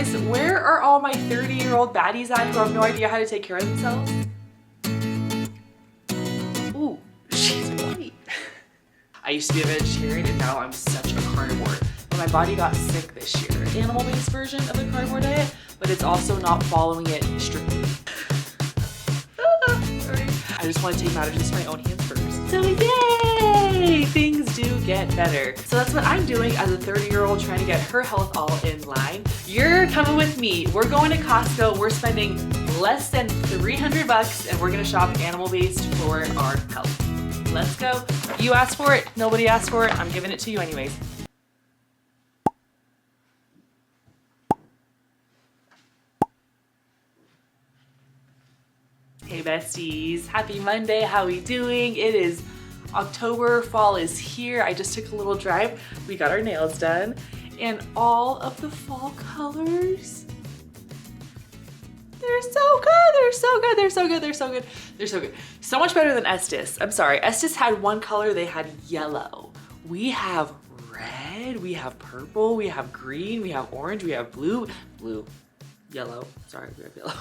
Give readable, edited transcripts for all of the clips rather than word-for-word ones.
guys, where are all my 30-year-old baddies at who have no idea how to take care of themselves? Ooh, she's white. I used to be a vegetarian and now I'm such a carnivore. But my body got sick this year. Animal-based version of the carnivore diet, but it's also not following it strictly. Sorry. I just want to take matters into my own hands first. So yay! Things do get better. So that's what I'm doing as a 30-year-old trying to get her health all in line. You're coming with me. We're going to Costco. We're spending less than $300 and we're gonna shop animal-based for our health. Let's go. You asked for it. Nobody asked for it. I'm giving it to you anyways. Hey besties, happy Monday. How we doing? It is October, fall is here. I just took a little drive. We got our nails done and all of the fall colors, they're so good. They're so good. They're so good. They're so good. They're so good. So much better than Estes. I'm sorry. Estes had one color. They had yellow. We have red. We have purple. We have green. We have orange. We have blue. Yellow. Sorry, we have yellow.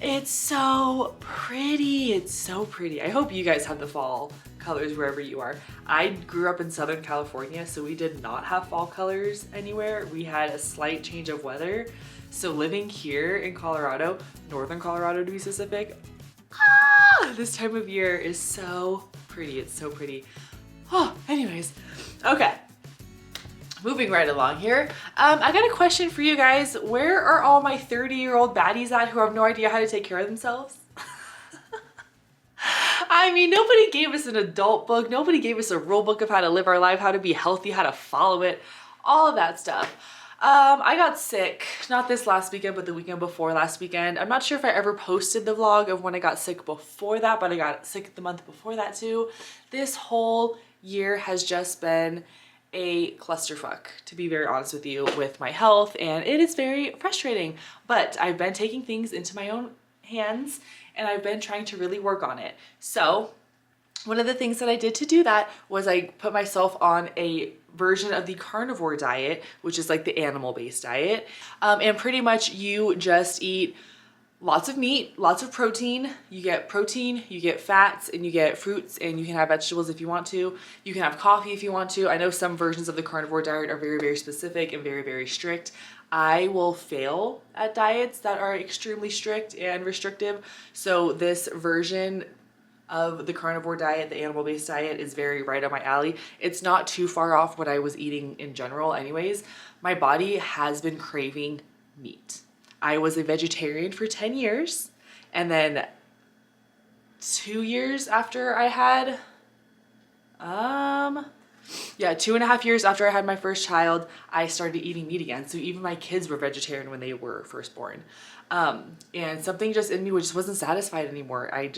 It's so pretty. It's so pretty. I hope you guys have the fall colors wherever you are. I grew up in Southern California, so we did not have fall colors anywhere. We had a slight change of weather. So living here in Colorado, Northern Colorado to be specific, this time of year is so pretty. It's so pretty. Oh, anyways, okay. Moving right along here. I got a question for you guys. Where are all my 30-year-old baddies at who have no idea how to take care of themselves? I mean, nobody gave us an adult book. Nobody gave us a rule book of how to live our life, how to be healthy, how to follow it, all of that stuff. I got sick, not this last weekend, but the weekend before last weekend. I'm not sure if I ever posted the vlog of when I got sick before that, but I got sick the month before that too. This whole year has just been a clusterfuck, to be very honest with you, with my health, and it is very frustrating. But I've been taking things into my own hands and I've been trying to really work on it. So one of the things that I did to do that was I put myself on a version of the carnivore diet, which is like the animal-based diet. And pretty much you just eat lots of meat, lots of protein. You get protein, you get fats, and you get fruits, and you can have vegetables if you want to. You can have coffee if you want to. I know some versions of the carnivore diet are very, very specific and very, very strict. I will fail at diets that are extremely strict and restrictive. So this version of the carnivore diet, the animal-based diet, is very right up my alley. It's not too far off what I was eating in general anyways. My body has been craving meat. I was a vegetarian for 10 years, and then 2 years after I had, 2.5 years after I had my first child, I started eating meat again. So even my kids were vegetarian when they were first born. And something just in me just wasn't satisfied anymore. I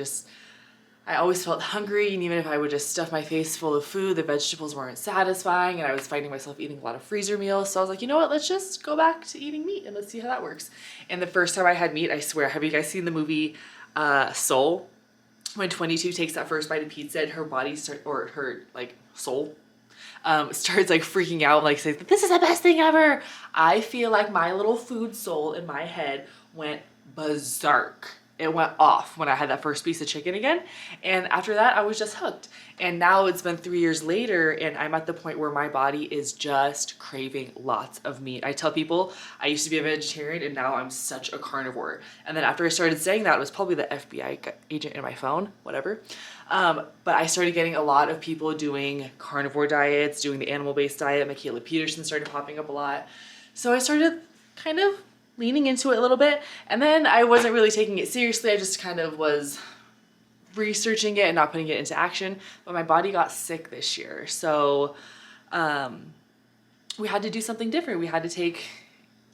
always felt hungry, and even if I would just stuff my face full of food, the vegetables weren't satisfying, and I was finding myself eating a lot of freezer meals. So I was like, you know what, let's just go back to eating meat and let's see how that works. And the first time I had meat, I swear, have you guys seen the movie Soul? When 22 takes that first bite of pizza and her body her soul starts like freaking out, like saying, this is the best thing ever. I feel like my little food soul in my head went berserk. It went off when I had that first piece of chicken again. And after that, I was just hooked. And now it's been 3 years later and I'm at the point where my body is just craving lots of meat. I tell people I used to be a vegetarian and now I'm such a carnivore. And then after I started saying that, it was probably the FBI agent in my phone, whatever. But I started getting a lot of people doing carnivore diets, doing the animal-based diet. Michaela Peterson started popping up a lot. So I started kind of leaning into it a little bit, and then I wasn't really taking it seriously. I just kind of was researching it and not putting it into action, but my body got sick this year. So we had to do something different. We had to take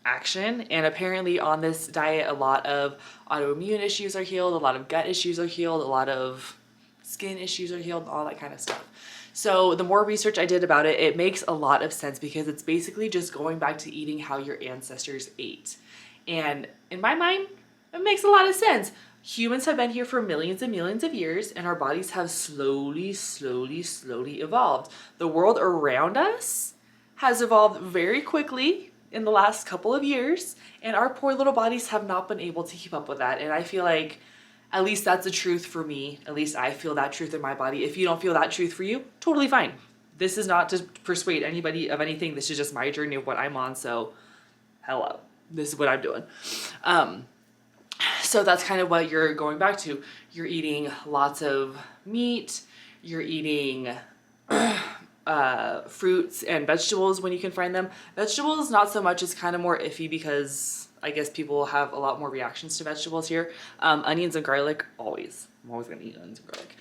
action, and apparently on this diet, a lot of autoimmune issues are healed, a lot of gut issues are healed, a lot of skin issues are healed, all that kind of stuff. So the more research I did about it, it makes a lot of sense because it's basically just going back to eating how your ancestors ate. And in my mind, it makes a lot of sense. Humans have been here for millions and millions of years, and our bodies have slowly evolved. The world around us has evolved very quickly. in the last couple of years, and our poor little bodies have not been able to keep up with that. And I feel like at least that's the truth for me. At least I feel that truth in my body. If you don't feel that truth for you, totally fine. This is not to persuade anybody of anything. This is just my journey of what I'm on. So hello, this is what I'm doing. So that's kind of what you're going back to. You're eating lots of meat. You're eating fruits and vegetables when you can find them. Vegetables, not so much. It's kind of more iffy because I guess people have a lot more reactions to vegetables here. Onions and garlic, always. I'm always gonna eat onions and garlic.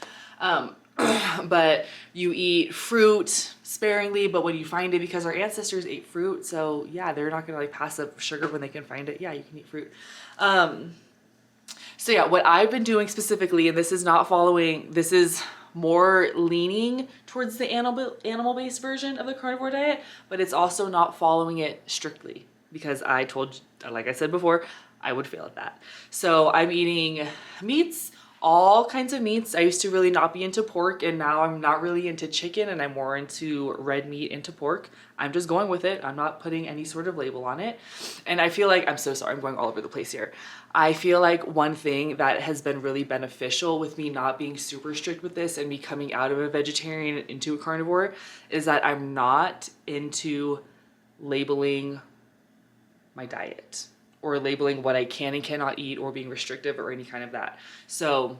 But you eat fruit sparingly, but when you find it, because our ancestors ate fruit, so yeah, they're not gonna like pass up sugar when they can find it. Yeah, you can eat fruit. So yeah, what I've been doing specifically, and this is not following, this is more leaning towards the animal-based version of the carnivore diet, but it's also not following it strictly because I told, like I said before, I would fail at that. So I'm eating meats, all kinds of meats. I used to really not be into pork, and now I'm not really into chicken, and I'm more into red meat, into pork. I'm just going with it. I'm not putting any sort of label on it. And I feel like, I'm so sorry, I'm going all over the place here. I feel like one thing that has been really beneficial with me not being super strict with this and me coming out of a vegetarian into a carnivore is that I'm not into labeling my diet or labeling what I can and cannot eat or being restrictive or any kind of that. So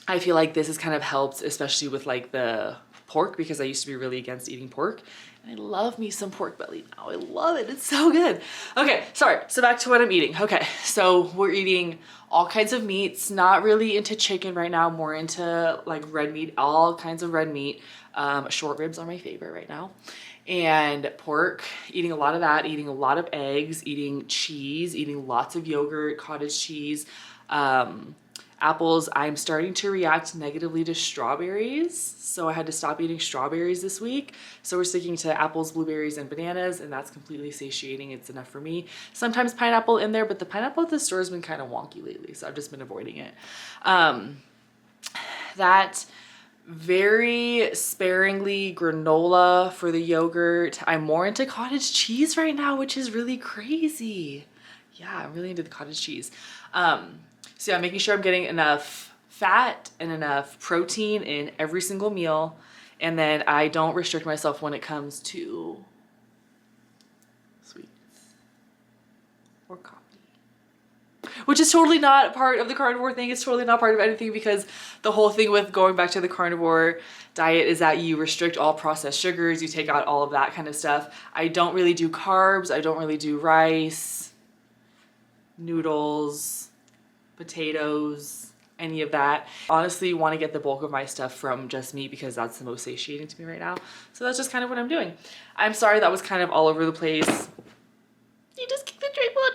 I feel like this has kind of helped, especially with like the pork, because I used to be really against eating pork. And I love me some pork belly now. I love it. It's so good. Okay, sorry. So back to what I'm eating. Okay, so we're eating all kinds of meats, not really into chicken right now, more into like red meat, all kinds of red meat. Short ribs are my favorite right now. And pork, eating a lot of that, eating a lot of eggs, eating cheese, eating lots of yogurt, cottage cheese, apples. I'm starting to react negatively to strawberries, so I had to stop eating strawberries this week. So we're sticking to apples, blueberries, and bananas, and that's completely satiating. It's enough for me. Sometimes pineapple in there, but the pineapple at the store has been kind of wonky lately, so I've just been avoiding it. That very sparingly granola for the yogurt. I'm more into cottage cheese right now, which is really crazy. Yeah, I'm really into the cottage cheese. So yeah, making sure I'm getting enough fat and enough protein in every single meal. And then I don't restrict myself when it comes to sweets or coffee. Which is totally not part of the carnivore thing. It's totally not part of anything, because the whole thing with going back to the carnivore diet is that you restrict all processed sugars, you take out all of that kind of stuff. I don't really do carbs. I don't really do rice, noodles, potatoes, any of that. Honestly, want to get the bulk of my stuff from just meat because that's the most satiating to me right now. So that's just kind of what I'm doing. I'm sorry that was kind of all over the place. You just kicked the tripod.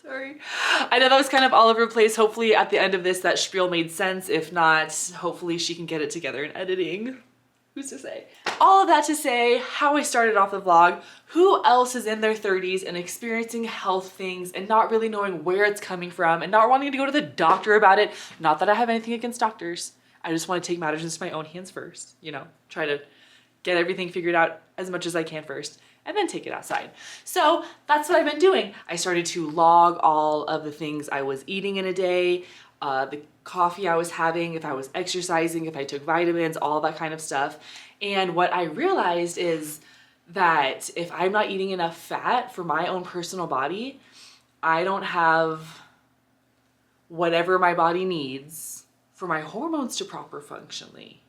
Sorry. I know that was kind of all over the place. Hopefully at the end of this, that spiel made sense. If not, hopefully she can get it together in editing. Who's to say? All of that to say how I started off the vlog. Who else is in their 30s and experiencing health things and not really knowing where it's coming from and not wanting to go to the doctor about it? Not that I have anything against doctors. I just want to take matters into my own hands first. You know, try to get everything figured out as much as I can first, and then take it outside. So that's what I've been doing. I started to log all of the things I was eating in a day, the coffee I was having, if I was exercising, if I took vitamins, all that kind of stuff. And what I realized is that if I'm not eating enough fat for my own personal body, I don't have whatever my body needs for my hormones to proper functionally.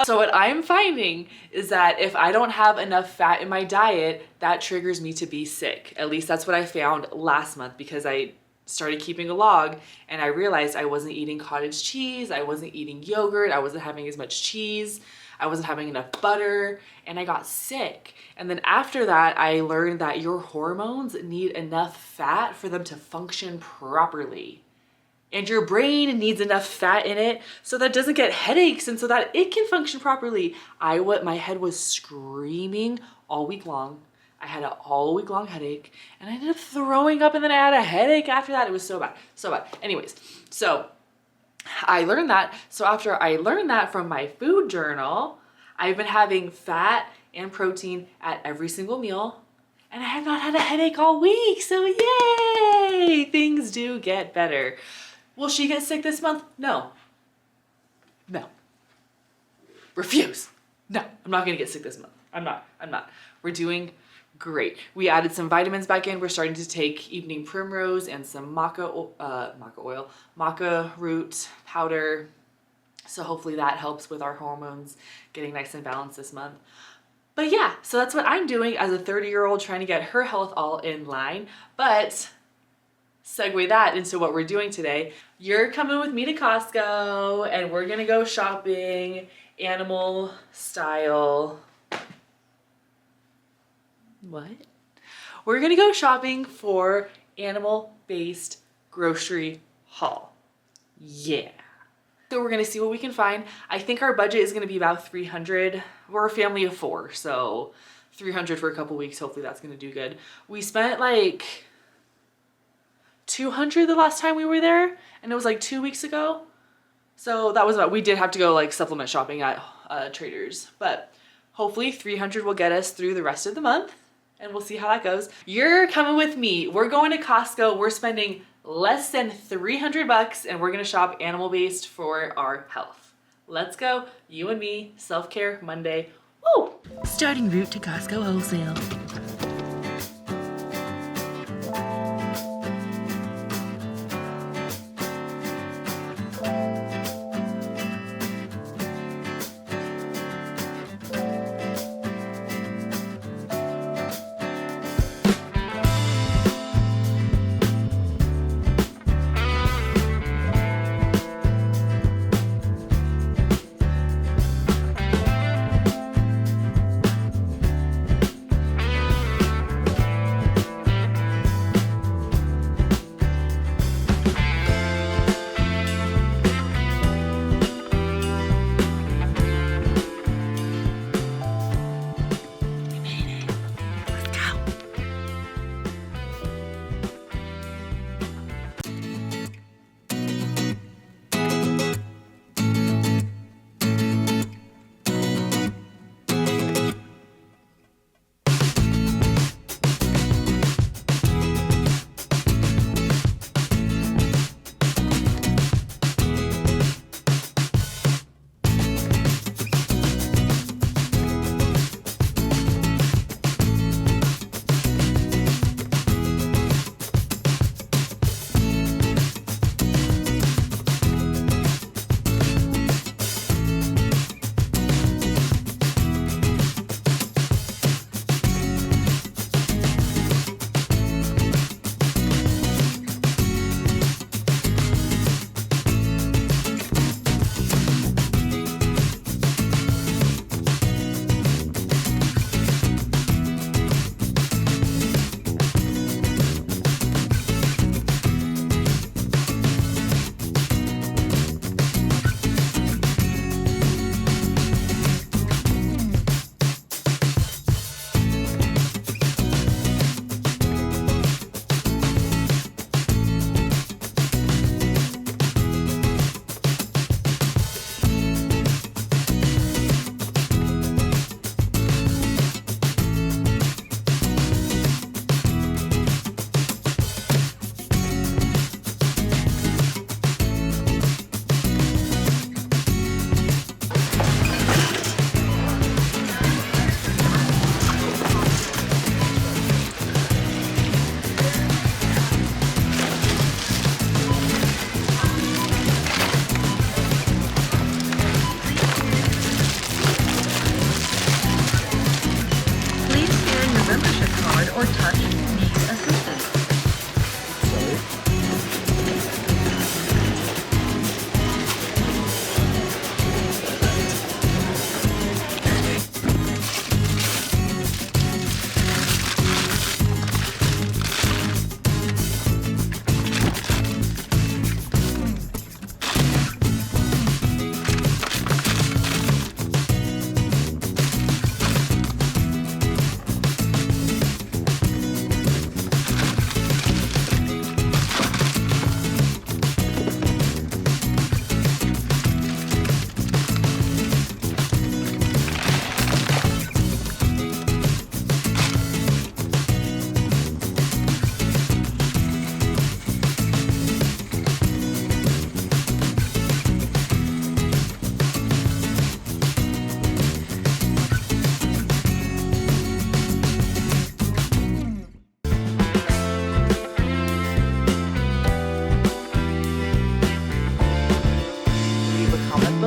So what I'm finding is that if I don't have enough fat in my diet, that triggers me to be sick. At least that's what I found last month, because I started keeping a log and I realized I wasn't eating cottage cheese, I wasn't eating yogurt, I wasn't having as much cheese, I wasn't having enough butter, and I got sick. And then after that, I learned that your hormones need enough fat for them to function properly. And your brain needs enough fat in it so that it doesn't get headaches and so that it can function properly. My head was screaming all week long. I had an all week long headache and I ended up throwing up, and then I had a headache after that. It was so bad, so bad. Anyways, so I learned that. So after I learned that from my food journal, I've been having fat and protein at every single meal, and I have not had a headache all week. So yay! Things do get better. Will she get sick this month? No. No. Refuse. No, I'm not gonna get sick this month. I'm not. We're doing great. We added some vitamins back in. We're starting to take evening primrose and some maca root powder. So hopefully that helps with our hormones getting nice and balanced this month. But yeah, so that's what I'm doing as a 30-year-old trying to get her health all in line. But segue that into what we're doing today. You're coming with me to Costco and we're gonna go shopping animal style. What? We're gonna go shopping for animal-based grocery haul. Yeah. So we're gonna see what we can find. I think our budget is gonna be about $300. We're a family of 4, so $300 for a couple weeks. Hopefully that's gonna do good. We spent like $200 the last time we were there, and it was like 2 weeks ago. So that was about, we did have to go like supplement shopping at Trader's, but hopefully $300 will get us through the rest of the month, and we'll see how that goes. You're coming with me. We're going to Costco. We're spending less than $300 and we're gonna shop animal-based for our health. Let's go, you and me, self-care Monday. Woo! Starting route to Costco Wholesale.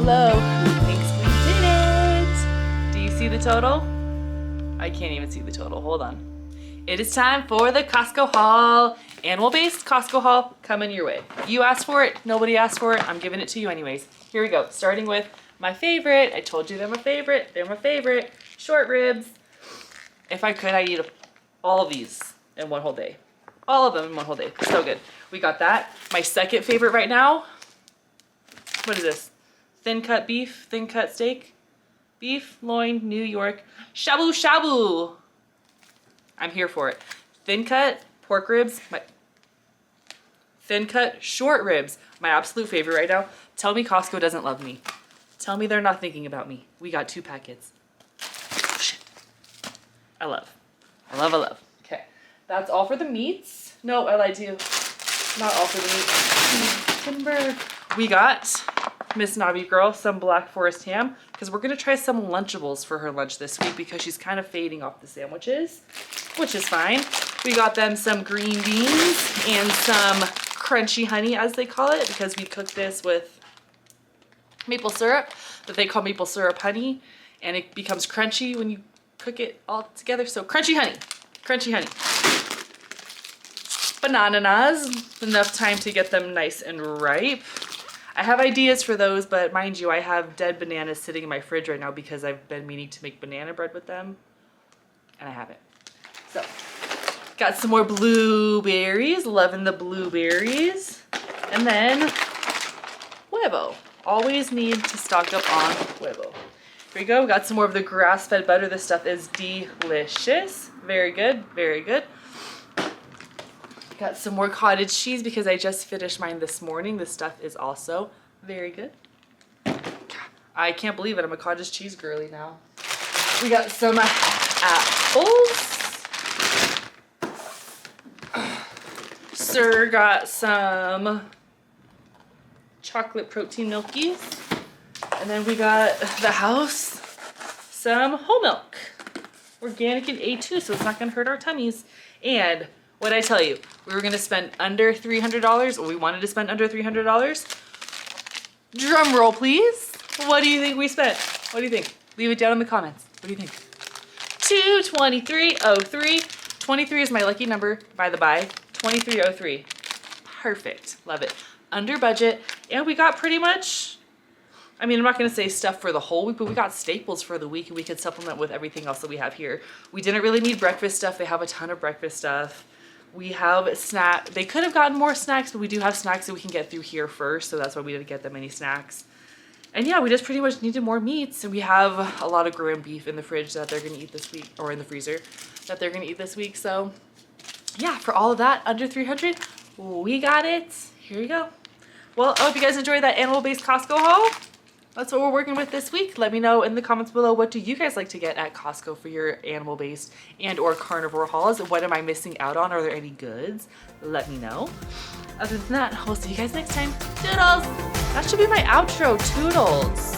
below who thinks we did it. Do you see the total? I can't even see the total. Hold on. It is time for the Costco haul. Animal-based Costco haul coming your way. You asked for it. Nobody asked for it. I'm giving it to you anyways. Here we go. Starting with my favorite. I told you they're my favorite. They're my favorite. Short ribs. If I could, I'd eat all of these in one whole day. All of them in one whole day. So good. We got that. My second favorite right now. What is this? Thin cut beef, thin cut steak. Beef, loin, New York. Shabu shabu. I'm here for it. Thin cut pork ribs. Thin cut short ribs. My absolute favorite right now. Tell me Costco doesn't love me. Tell me they're not thinking about me. We got 2 packets. Oh, shit. I love. Okay. That's all for the meats. No, I lied to you. Not all for the meats. Timber. We got Miss Nobby Girl some Black Forest ham because we're going to try some Lunchables for her lunch this week because she's kind of fading off the sandwiches, which is fine. We got them some green beans and some crunchy honey, as they call it, because we cooked this with maple syrup that they call maple syrup honey, and it becomes crunchy when you cook it all together. So crunchy honey. Bananas, enough time to get them nice and ripe. I have ideas for those, but mind you, I have dead bananas sitting in my fridge right now because I've been meaning to make banana bread with them, and I haven't. So, got some more blueberries, loving the blueberries, and then huevo. Always need to stock up on huevo. Here we go, we got some more of the grass-fed butter. This stuff is delicious. Very good, very good. Got some more cottage cheese because I just finished mine this morning. This stuff is also very good. I can't believe it. I'm a cottage cheese girly now. We got some apples. Sir got some chocolate protein milkies. And then we got the house some whole milk. Organic and A2, so it's not going to hurt our tummies. And what'd I tell you? We were gonna spend under $300, or we wanted to spend under $300. Drum roll, please. What do you think we spent? What do you think? Leave it down in the comments. What do you think? $223.03. 23 is my lucky number, by the by. 23.03. Perfect. Love it. Under budget, and we got pretty much, I mean, I'm not gonna say stuff for the whole week, but we got staples for the week, and we could supplement with everything else that we have here. We didn't really need breakfast stuff. They have a ton of breakfast stuff. We have snack. They could have gotten more snacks, but we do have snacks that we can get through here first, so that's why we didn't get that many snacks. And yeah, we just pretty much needed more meats, and we have a lot of ground beef in the fridge that they're gonna eat this week, or in the freezer that they're gonna eat this week. So yeah, for all of that, under 300, we got it. Here you go. Well, I hope you guys enjoyed that animal-based Costco haul. That's what we're working with this week. Let me know in the comments below, what do you guys like to get at Costco for your animal-based and or carnivore hauls? What am I missing out on? Are there any goods? Let me know. Other than that, we'll see you guys next time. Toodles! That should be my outro. Toodles!